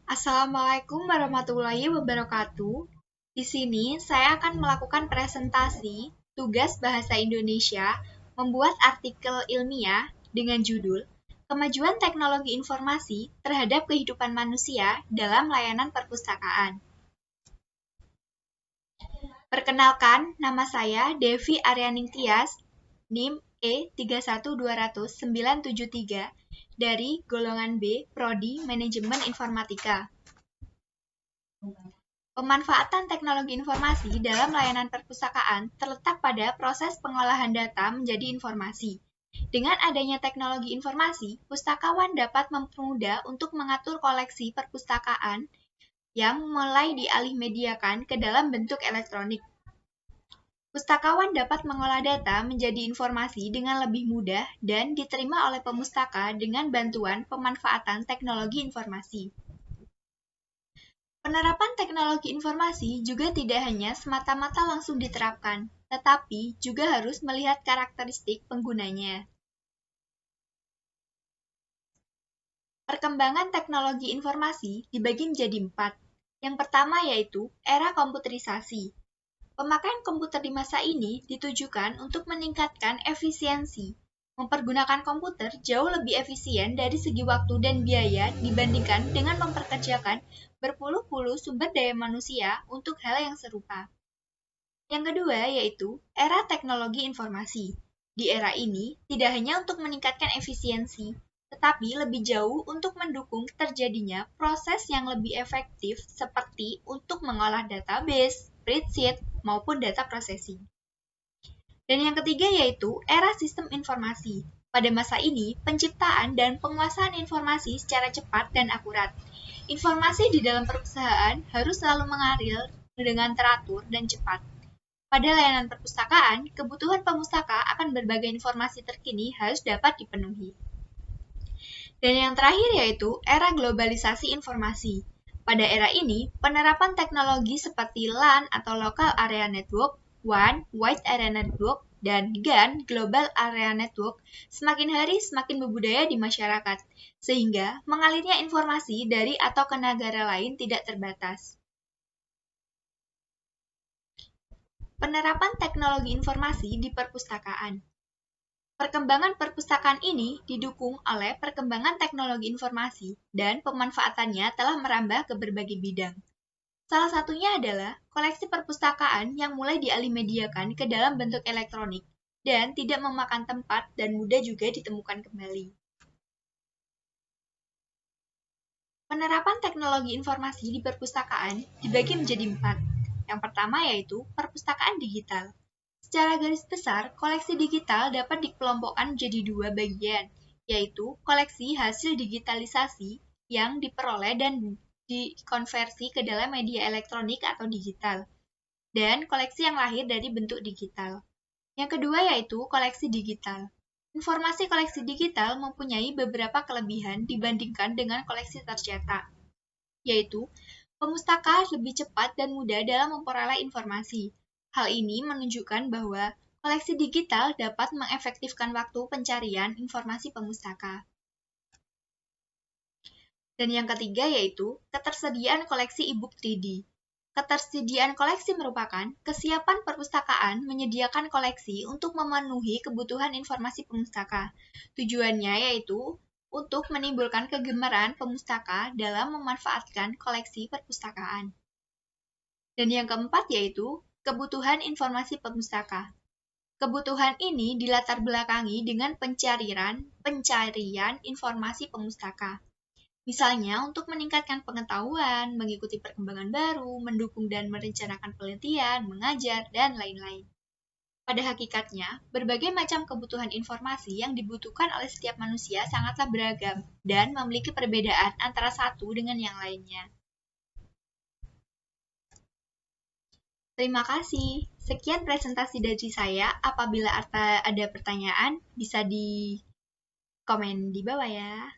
Assalamualaikum warahmatullahi wabarakatuh. Di sini saya akan melakukan presentasi tugas bahasa Indonesia membuat artikel ilmiah dengan judul Kemajuan Teknologi Informasi Terhadap Kehidupan Manusia dalam Layanan Perpustakaan. Perkenalkan, nama saya Devi Aryaning Tias, NIM E31200973 dari golongan B, Prodi Manajemen Informatika. Pemanfaatan teknologi informasi dalam layanan perpustakaan terletak pada proses pengolahan data menjadi informasi. Dengan adanya teknologi informasi, pustakawan dapat mempermudah untuk mengatur koleksi perpustakaan yang mulai dialihmediakan ke dalam bentuk elektronik. Pustakawan dapat mengolah data menjadi informasi dengan lebih mudah dan diterima oleh pemustaka dengan bantuan pemanfaatan teknologi informasi. Penerapan teknologi informasi juga tidak hanya semata-mata langsung diterapkan, tetapi juga harus melihat karakteristik penggunanya. Perkembangan teknologi informasi dibagi menjadi 4. Yang pertama yaitu era komputerisasi. Pemakaian komputer di masa ini ditujukan untuk meningkatkan efisiensi. Mempergunakan komputer jauh lebih efisien dari segi waktu dan biaya dibandingkan dengan memperkerjakan berpuluh-puluh sumber daya manusia untuk hal yang serupa. Yang kedua yaitu era teknologi informasi. Di era ini, tidak hanya untuk meningkatkan efisiensi, tetapi lebih jauh untuk mendukung terjadinya proses yang lebih efektif seperti untuk mengolah database, spreadsheet, maupun data processing. Dan yang ketiga yaitu era sistem informasi. Pada masa ini, penciptaan dan penguasaan informasi secara cepat dan akurat. Informasi di dalam perusahaan harus selalu mengalir dengan teratur dan cepat. Pada layanan perpustakaan, kebutuhan pemustaka akan berbagai informasi terkini harus dapat dipenuhi. Dan yang terakhir yaitu era globalisasi informasi. Pada era ini, penerapan teknologi seperti LAN atau Local Area Network, WAN, Wide Area Network, dan GAN, Global Area Network, semakin hari semakin berbudaya di masyarakat, sehingga mengalirnya informasi dari atau ke negara lain tidak terbatas. Penerapan teknologi informasi di perpustakaan. Perkembangan perpustakaan ini didukung oleh perkembangan teknologi informasi dan pemanfaatannya telah merambah ke berbagai bidang. Salah satunya adalah koleksi perpustakaan yang mulai dialihmediakan ke dalam bentuk elektronik dan tidak memakan tempat dan mudah juga ditemukan kembali. Penerapan teknologi informasi di perpustakaan dibagi menjadi 4. Yang pertama yaitu perpustakaan digital. Secara garis besar, koleksi digital dapat dikelompokkan menjadi 2 bagian, yaitu koleksi hasil digitalisasi yang diperoleh dan dikonversi ke dalam media elektronik atau digital, dan koleksi yang lahir dari bentuk digital. Yang kedua yaitu koleksi digital. Informasi koleksi digital mempunyai beberapa kelebihan dibandingkan dengan koleksi tercetak, yaitu pemustaka lebih cepat dan mudah dalam memperoleh informasi. Hal ini menunjukkan bahwa koleksi digital dapat mengefektifkan waktu pencarian informasi pemustaka. Dan yang ketiga yaitu ketersediaan koleksi e-book 3D. Ketersediaan koleksi merupakan kesiapan perpustakaan menyediakan koleksi untuk memenuhi kebutuhan informasi pemustaka. Tujuannya yaitu untuk menimbulkan kegemaran pemustaka dalam memanfaatkan koleksi perpustakaan. Dan yang keempat yaitu kebutuhan informasi pemustaka. Kebutuhan ini dilatar belakangi dengan pencarian informasi pemustaka. Misalnya untuk meningkatkan pengetahuan, mengikuti perkembangan baru, mendukung dan merencanakan penelitian, mengajar, dan lain-lain. Pada hakikatnya, berbagai macam kebutuhan informasi yang dibutuhkan oleh setiap manusia sangatlah beragam dan memiliki perbedaan antara satu dengan yang lainnya. Terima kasih. Sekian presentasi dari saya. Apabila ada pertanyaan, bisa di komen di bawah ya.